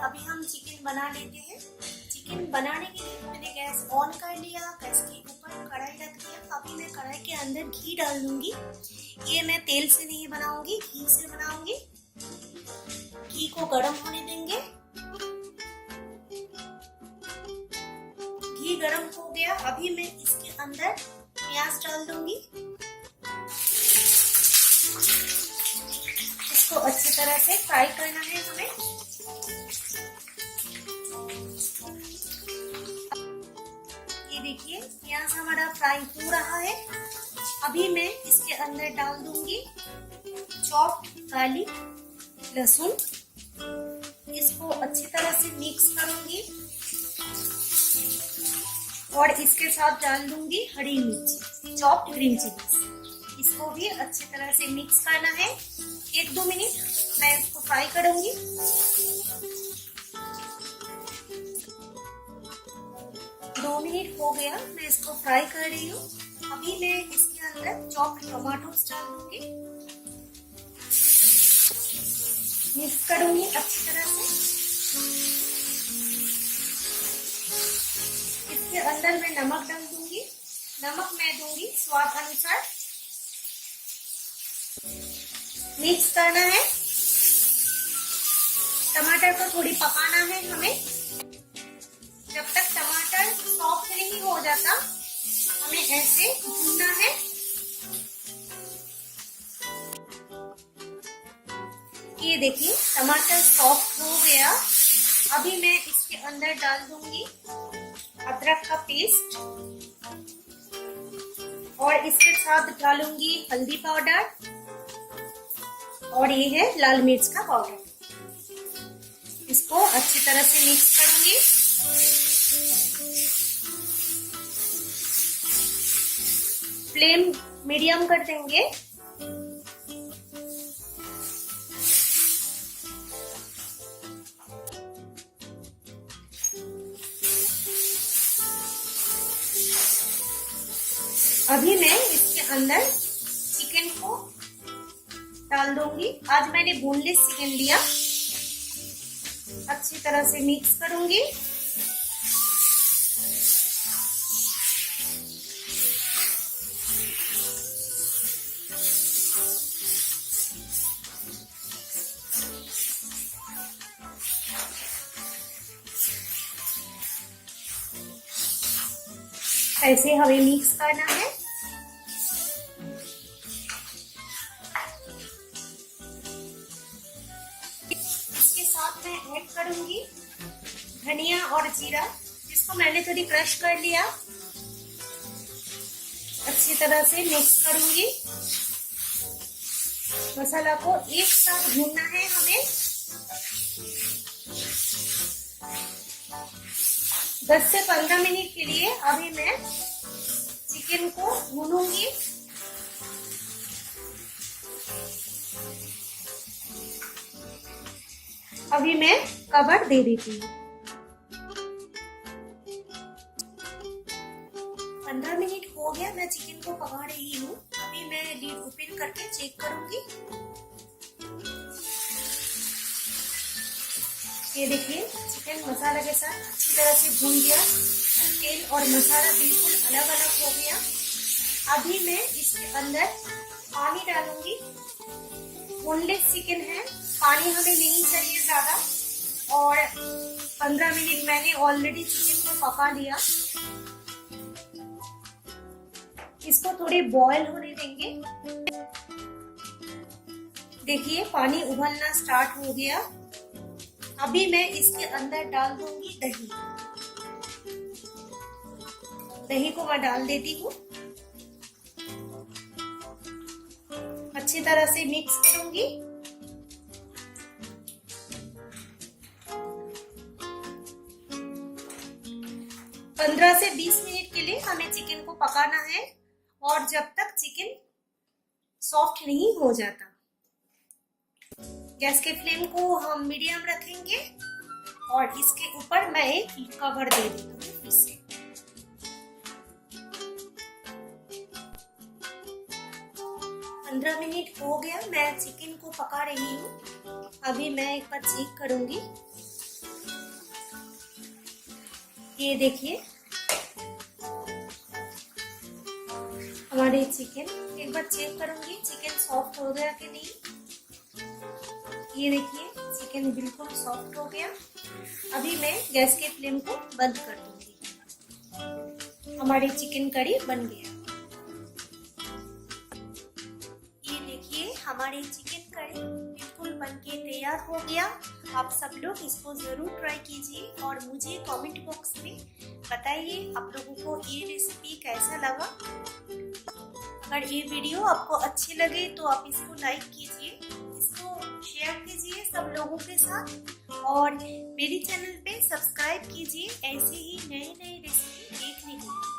अभी हम चिकन बना लेते हैं। चिकन बनाने के लिए मैंने गैस ऑन कर लिया, गैस के ऊपर कढ़ाई रख दिया। अभी मैं कढ़ाई के अंदर घी डाल दूंगी। ये मैं तेल से नहीं बनाऊंगी, घी से बनाऊंगी। घी को गर्म होने देंगे। घी गर्म हो गया, अभी मैं इसके अंदर प्याज डाल दूंगी। इसको अच्छी तरह से फ्राई करना है हमें। ये देखिए प्याज हमारा फ्राई हो रहा है। अभी मैं इसके अंदर डाल दूंगी चॉप्ड गार्लिक, लहसुन। इसको अच्छी तरह से मिक्स करूंगी और इसके साथ डाल दूंगी हरी मिर्ची, चॉप्ड ग्रीन चिलीज। इसको भी अच्छी तरह से मिक्स करना है। 1-2 मिनट मैं इसको फ्राई करूंगी। दो मिनट हो गया, मैं इसको फ्राई कर रही हूँ। अभी मैं इसके अंदर चॉप्ड टमाटोस डाल दूंगी, मिक्स करूंगी अच्छी तरह से। इसके अंदर मैं नमक डाल दूंगी। नमक मैं दूंगी स्वाद अनुसार। मिक्स करना है। टमाटर को थोड़ी पकाना है हमें। जब तक टमाटर सॉफ्ट नहीं हो जाता, हमें ऐसे भूनना है। ये देखिए टमाटर सॉफ्ट हो गया। अभी मैं इसके अंदर डाल दूंगी अदरक का पेस्ट और इसके साथ डालूंगी हल्दी पाउडर और ये है लाल मिर्च का पाउडर। इसको अच्छी तरह से मिक्स करूंगी। फ्लेम मीडियम कर देंगे। अभी मैं इसके अंदर चिकन को डाल दूंगी। आज मैंने बोनलेस चिकन लिया। अच्छी तरह से मिक्स करूंगी। ऐसे हमें मिक्स करना है। इसके साथ मैं ऐड करूंगी धनिया और जीरा, जिसको मैंने थोड़ी क्रश कर लिया। अच्छी तरह से मिक्स करूंगी। मसाला को एक साथ भूनना है हमें। 10 से 15 मिनट के लिए अभी मैं चिकन को भूनूंगी। अभी मैं कवर दे देती हूँ। 15 मिनट हो गया, मैं चिकन को पका रही हूँ। अभी मैं लीड ओपन करके चेक करूंगी। ये देखिए चिकन मसाला के साथ अच्छी तरह से भून गया। तेल और मसाला बिल्कुल अलग अलग हो गया। अभी मैं इसके अंदर पानी डालूंगी। बोनलेस चिकन है, पानी हमें नहीं चाहिए ज्यादा। और 15 मिनट मैंने ऑलरेडी चिकन को पका लिया। इसको थोड़ी बॉयल होने देंगे। देखिए पानी उबलना स्टार्ट हो गया। अभी मैं इसके अंदर डाल दूंगी दही। दही को मैं डाल देती हूँ। अच्छी तरह से मिक्स करूंगी। पंद्रह से 20 मिनट के लिए हमें चिकन को पकाना है, और जब तक चिकन सॉफ्ट नहीं हो जाता। गैस के फ्लेम को हम मीडियम रखेंगे और इसके ऊपर मैं एक कवर दे देती हूँ फिर से। पंद्रह मिनट हो गया, मैं चिकन को पका रही हूँ। अभी मैं एक बार चेक करूंगी। ये देखिए हमारे चिकन, एक बार चेक करूंगी चिकन सॉफ्ट हो गया कि नहीं। ये देखिए चिकन बिल्कुल सॉफ्ट हो गया। अभी मैं गैस के फ्लेम को बंद कर दूंगी। हमारी चिकन करी बन गया। ये देखिए हमारी चिकन करी बिल्कुल बनके तैयार हो गया। आप सब लोग इसको जरूर ट्राई कीजिए और मुझे कमेंट बॉक्स में बताइए आप लोगों को ये रेसिपी कैसा लगा। अगर ये वीडियो आपको अच्छी लगे तो आप इसको लाइक कीजिए, इसको शेयर कीजिए सब लोगों के साथ और मेरे चैनल पे सब्सक्राइब कीजिए ऐसे ही नए नए रेसिपी देखने के लिए।